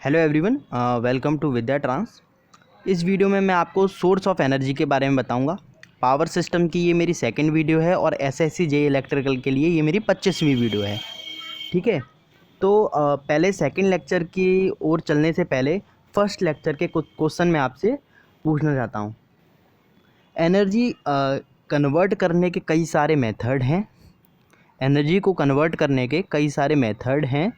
Hello everyone, welcome to Vidya Trans. इस video में मैं आपको सोर्स ऑफ एनर्जी के बारे में बताऊंगा। पावर सिस्टम की ये मेरी सेकंड वीडियो है और एसएससी जे इलेक्ट्रिकल के लिए ये मेरी 25वीं वीडियो है। ठीक है, तो पहले सेकंड लेक्चर की ओर चलने से पहले फर्स्ट लेक्चर के कुछ क्वेश्चन मैं आपसे पूछना चाहता हूँ। एनर्जी कन्वर्ट करने के कई सारे मेथड हैं। एनर्जी को कन्वर्ट करने के कई सारे मेथड हैं,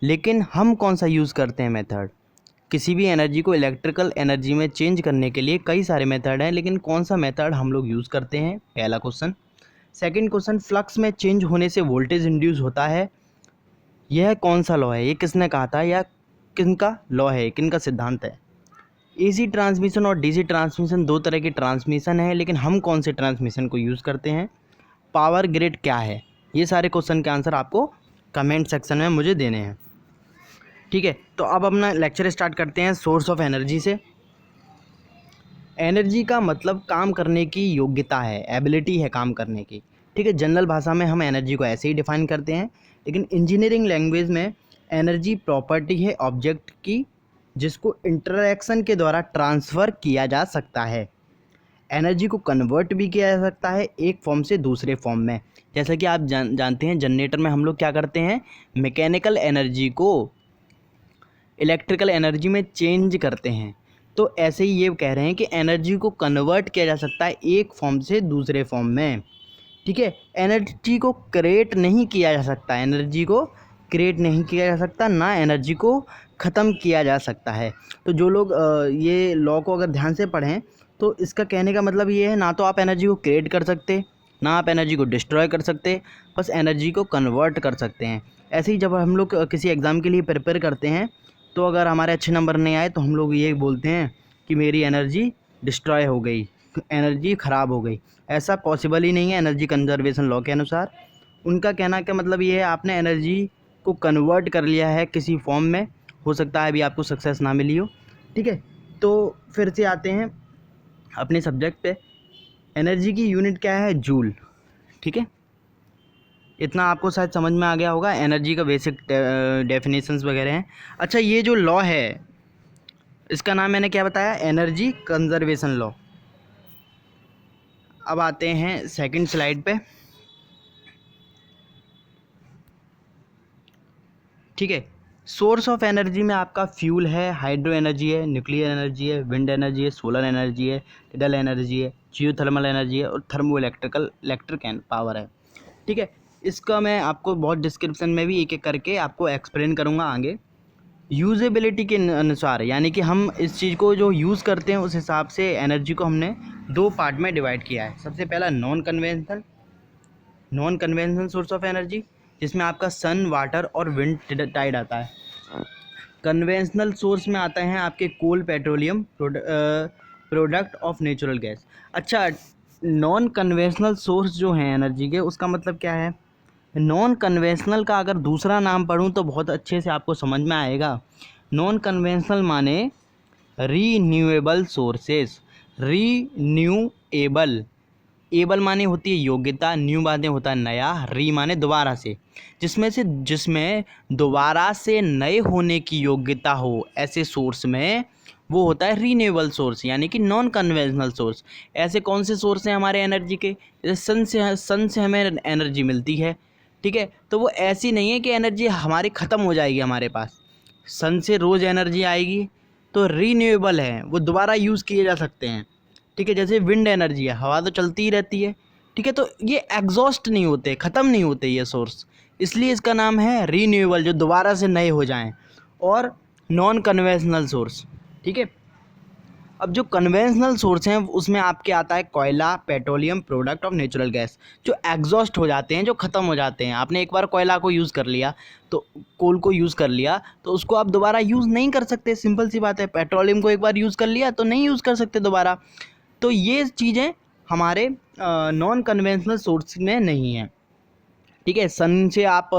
लेकिन हम कौन सा यूज़ करते हैं मेथड? किसी भी एनर्जी को इलेक्ट्रिकल एनर्जी में चेंज करने के लिए कई सारे मेथड हैं, लेकिन कौन सा मेथड हम लोग यूज़ करते हैं? पहला क्वेश्चन। सेकंड क्वेश्चन, फ्लक्स में चेंज होने से वोल्टेज इंड्यूस होता है, यह कौन सा लॉ है? ये किसने कहा था या किनका लॉ है, किनका सिद्धांत है? एसी ट्रांसमिशन और डीसी ट्रांसमिशन दो तरह की ट्रांसमिशन है, लेकिन हम कौन से ट्रांसमिशन को यूज़ करते हैं? पावर ग्रिड क्या है? ये सारे क्वेश्चन के आंसर आपको कमेंट सेक्शन में मुझे देने हैं। ठीक है, तो अब अपना लेक्चर स्टार्ट करते हैं सोर्स ऑफ एनर्जी से। एनर्जी का मतलब काम करने की योग्यता है, एबिलिटी है काम करने की। ठीक है, जनरल भाषा में हम एनर्जी को ऐसे ही डिफाइन करते हैं, लेकिन इंजीनियरिंग लैंग्वेज में एनर्जी प्रॉपर्टी है ऑब्जेक्ट की, जिसको इंटरैक्शन के द्वारा ट्रांसफ़र किया जा सकता है। एनर्जी को कन्वर्ट भी किया जा सकता है एक फॉर्म से दूसरे फॉर्म में। जैसा कि आप जानते हैं, जनरेटर में हम लोग क्या करते हैं, मैकेनिकल एनर्जी को इलेक्ट्रिकल एनर्जी में चेंज करते हैं। तो ऐसे ही ये कह रहे हैं कि एनर्जी को कन्वर्ट किया जा सकता है एक फॉर्म से दूसरे फॉर्म में। ठीक है, एनर्जी को क्रिएट नहीं किया जा सकता, एनर्जी को क्रिएट नहीं किया जा सकता, ना एनर्जी को ख़त्म किया जा सकता है। तो जो लोग ये लॉ को अगर ध्यान से पढ़ें तो इसका कहने का मतलब ये है, ना तो आप एनर्जी को क्रिएट कर सकते, ना आप एनर्जी को डिस्ट्रॉय कर सकते, बस एनर्जी को कन्वर्ट कर सकते हैं। ऐसे ही जब हम लोग किसी एग्ज़ाम के लिए प्रिपेयर करते हैं, तो अगर हमारे अच्छे नंबर नहीं आए तो हम लोग ये बोलते हैं कि मेरी एनर्जी डिस्ट्रॉय हो गई, एनर्जी ख़राब हो गई। ऐसा पॉसिबल ही नहीं है एनर्जी कंजर्वेशन लॉ के अनुसार। उनका कहना का मतलब ये है, आपने एनर्जी को कन्वर्ट कर लिया है किसी फॉर्म में, हो सकता है अभी आपको सक्सेस ना मिली हो। ठीक है, तो फिर से आते हैं अपने सब्जेक्ट पे। एनर्जी की यूनिट क्या है? जूल। ठीक है, इतना आपको शायद समझ में आ गया होगा। एनर्जी का बेसिक डेफिनेशंस वगैरह हैं। अच्छा, ये जो लॉ है इसका नाम मैंने क्या बताया? Energy conservation law. अब आते हैं सेकंड स्लाइड पे। ठीक है, सोर्स ऑफ एनर्जी में आपका फ्यूल है, हाइड्रो एनर्जी है, न्यूक्लियर एनर्जी है, विंड एनर्जी है, सोलर एनर्जी है, टिडल एनर्जी है, जियोथर्मल एनर्जी है और थर्मो इलेक्ट्रिक पावर है। ठीक है, इसका मैं आपको बहुत डिस्क्रिप्शन में भी एक एक करके आपको एक्सप्लेन करूँगा आगे। यूजेबिलिटी के अनुसार, यानी कि हम इस चीज़ को जो यूज़ करते हैं उस हिसाब से एनर्जी को हमने दो पार्ट में डिवाइड किया है। सबसे पहला non conventional source of energy, जिसमें आपका सन, वाटर और विंड टाइड आता है। कन्वेंशनल सोर्स में आते हैं आपके coal, petroleum, product of natural gas. अच्छा, नॉन कन्वेंशनल सोर्स जो हैं एनर्जी के, उसका मतलब क्या है? नॉन कन्वेंशनल का अगर दूसरा नाम पढ़ूँ तो बहुत अच्छे से आपको समझ में आएगा। नॉन कन्वेंशनल माने रीन्यूएबल सोर्सेस। रीन्यूएबल, एबल माने होती है योग्यता, न्यू माने होता है नया, री माने दोबारा से, जिसमें दोबारा से नए होने की योग्यता हो, ऐसे सोर्स में वो होता है रीन्यूएबल सोर्स, यानी कि नॉन कन्वेंशनल सोर्स। ऐसे कौन से सोर्स हैं हमारे एनर्जी के? जैसे सन से हमें एनर्जी मिलती है। ठीक है, तो वो ऐसी नहीं है कि एनर्जी हमारी ख़त्म हो जाएगी हमारे पास। सन से रोज़ एनर्जी आएगी, तो रीन्यूएबल है, वो दोबारा यूज़ किए जा सकते हैं। ठीक है, जैसे विंड एनर्जी है, हवा तो चलती ही रहती है। ठीक है, तो ये एग्जॉस्ट नहीं होते, ख़त्म नहीं होते ये सोर्स, इसलिए इसका नाम है रीन्यूएबल, जो दोबारा से नए हो जाएं। और नॉन कन्वेंशनल सोर्स। ठीक है, अब जो कन्वेंशनल सोर्स हैं उसमें आपके आता है कोयला, petroleum, product of natural gas, जो एग्जॉस्ट हो जाते हैं, जो ख़त्म हो जाते हैं। आपने एक बार कोयला को यूज़ कर लिया, तो कोल को यूज़ कर लिया, तो उसको आप दोबारा यूज़ नहीं कर सकते, सिंपल सी बात है। पेट्रोलियम को एक बार यूज़ कर लिया तो नहीं यूज़ कर सकते दोबारा। तो ये चीज़ें हमारे नॉन कन्वेंशनल सोर्स में नहीं हैं। ठीक है, सन से आप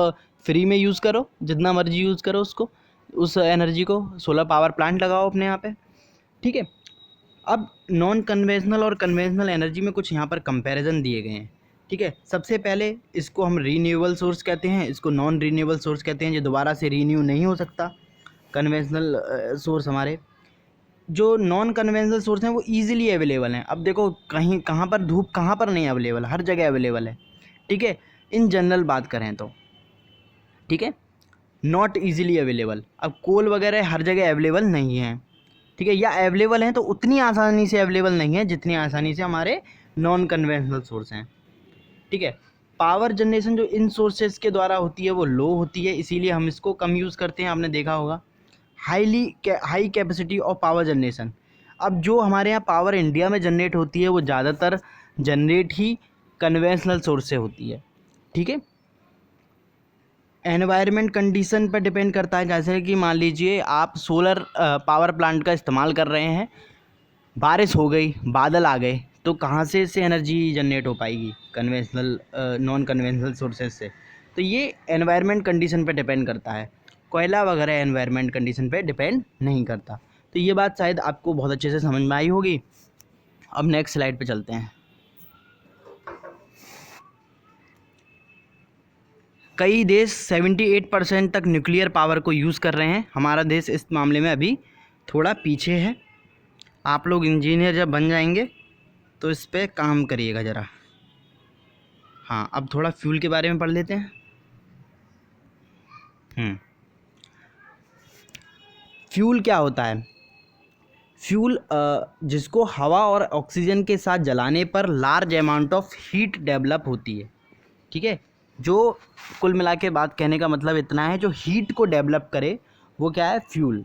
फ्री में यूज़ करो, जितना मर्जी यूज़ करो उसको, उस एनर्जी को, सोलर पावर प्लांट लगाओ अपने यहाँ पे। ठीक है, अब नॉन कन्वेंशनल और कन्वेंशनल एनर्जी में कुछ यहाँ पर कंपैरिजन दिए गए हैं। ठीक है, सबसे पहले इसको हम रीन्यूएबल सोर्स कहते हैं, इसको नॉन रीन्यूएबल सोर्स कहते हैं, जो दोबारा से रीन्यू नहीं हो सकता। कन्वेंशनल सोर्स हमारे। जो नॉन कन्वेंशनल सोर्स हैं वो ईजिली अवेलेबल हैं। अब देखो कहीं कहाँ पर धूप कहाँ पर नहीं अवेलेबल, हर जगह अवेलेबल है, ठीक है। इन जनरल बात करें तो, ठीक है, नॉट ईजिली अवेलेबल। अब कोल वगैरह हर जगह अवेलेबल नहीं है, ठीक है, या अवेलेबल हैं तो उतनी आसानी से अवेलेबल नहीं है जितनी आसानी से हमारे नॉन कन्वेंशनल सोर्स हैं, ठीक है। पावर जनरेशन जो इन सोर्सेज के द्वारा होती है वो लो होती है, इसीलिए हम इसको कम यूज़ करते हैं, आपने देखा होगा। High capacity of power generation. अब जो हमारे यहाँ पावर इंडिया में जनरेट होती है वो ज़्यादातर जनरेट ही कन्वेंशनल सोर्स से होती है, ठीक है। एनवायरनमेंट कंडीशन पर डिपेंड करता है, जैसे कि मान लीजिए आप सोलर पावर प्लांट का इस्तेमाल कर रहे हैं, बारिश हो गई, बादल आ गए, तो कहाँ से इससे एनर्जी जनरेट हो पाएगी? कन्वेंशनल नॉन कन्वेंशनल सोर्सेज से। तो ये एनवायरनमेंट कंडीशन पे डिपेंड करता है, कोयला वगैरह एनवायरनमेंट कंडीशन पे डिपेंड नहीं करता। तो ये बात शायद आपको बहुत अच्छे से समझ में आई होगी। अब नेक्स्ट स्लाइड पे चलते हैं। कई देश 78% तक न्यूक्लियर पावर को यूज़ कर रहे हैं, हमारा देश इस मामले में अभी थोड़ा पीछे है। आप लोग इंजीनियर जब बन जाएंगे तो इस पे काम करिएगा ज़रा। हाँ, अब थोड़ा फ्यूल के बारे में पढ़ लेते हैं। फ्यूल क्या होता है? फ्यूल जिसको हवा और ऑक्सीजन के साथ जलाने पर large amount of heat develop होती है, ठीक है। जो कुल मिला के बात कहने का मतलब इतना है, जो हीट को डेवलप करे वो क्या है? फ्यूल।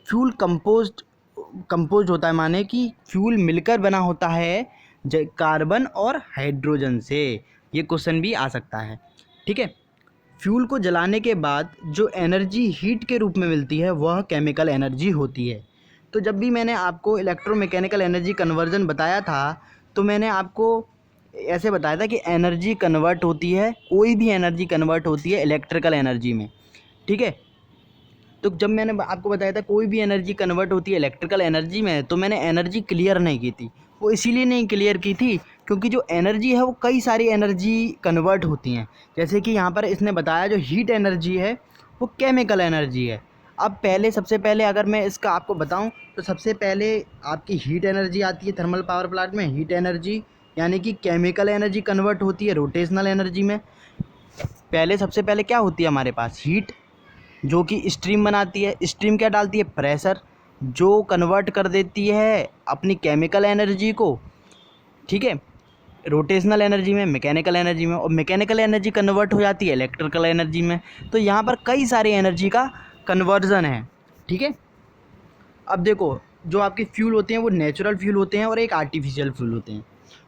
फ्यूल कंपोज्ड होता है, माने कि फ्यूल मिलकर बना होता है कार्बन और हाइड्रोजन से। ये क्वेश्चन भी आ सकता है, ठीक है। फ्यूल को जलाने के बाद जो एनर्जी हीट के रूप में मिलती है वह केमिकल एनर्जी होती है। तो जब भी मैंने आपको इलेक्ट्रोमैकेनिकल एनर्जी कन्वर्जन बताया था तो मैंने आपको ऐसे बताया था कि एनर्जी कन्वर्ट होती है, कोई भी एनर्जी कन्वर्ट होती है इलेक्ट्रिकल एनर्जी में, ठीक है। तो जब मैंने आपको बताया था कोई भी एनर्जी कन्वर्ट होती है इलेक्ट्रिकल एनर्जी में, तो मैंने एनर्जी क्लियर नहीं की थी। वो इसीलिए नहीं क्लियर की थी क्योंकि जो एनर्जी है वो कई सारी एनर्जी कन्वर्ट होती हैं। जैसे कि यहाँ पर इसने बताया जो हीट एनर्जी है वो केमिकल एनर्जी है। अब पहले सबसे पहले अगर मैं इसका आपको बताऊं तो सबसे पहले आपकी हीट एनर्जी आती है थर्मल पावर प्लांट में। हीट एनर्जी यानी कि केमिकल एनर्जी कन्वर्ट होती है रोटेशनल एनर्जी में। पहले सबसे पहले क्या होती है हमारे पास? हीट, जो कि स्ट्रीम बनाती है। स्ट्रीम क्या डालती है? प्रेशर, जो कन्वर्ट कर देती है अपनी केमिकल एनर्जी को, ठीक है, रोटेशनल एनर्जी में, मैकेनिकल एनर्जी में, और मैकेनिकल एनर्जी कन्वर्ट हो जाती है इलेक्ट्रिकल एनर्जी में। तो यहाँ पर कई सारी एनर्जी का कन्वर्जन है, ठीक है। अब देखो जो आपके फ्यूल होते हैं वो नेचुरल फ्यूल होते हैं और एक आर्टिफिशियल फ्यूल होते हैं।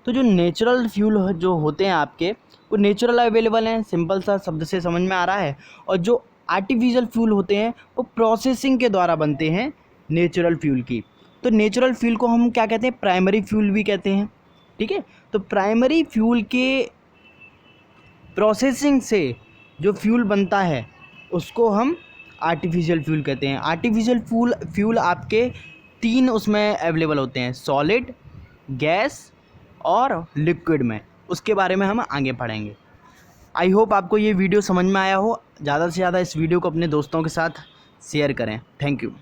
तो जो नेचुरल फ्यूल जो होते हैं आपके वो नेचुरल अवेलेबल हैं, सिंपल सा शब्द से समझ में आ रहा है। और जो आर्टिफिशियल फ्यूल होते हैं वो प्रोसेसिंग के द्वारा बनते हैं नेचुरल फ्यूल की। तो नेचुरल फ्यूल को हम क्या कहते हैं? प्राइमरी फ्यूल भी कहते हैं, ठीक है। तो प्राइमरी फ्यूल के प्रोसेसिंग से जो फ्यूल बनता है उसको हम आर्टिफिशियल फ्यूल कहते हैं। आर्टिफिशियल फ्यूल आपके 3 उसमें अवेलेबल होते हैं, सॉलिड, गैस और लिक्विड में। उसके बारे में हम आगे पढ़ेंगे। आई होप आपको ये वीडियो समझ में आया हो। ज़्यादा से ज़्यादा इस वीडियो को अपने दोस्तों के साथ शेयर करें। Thank you.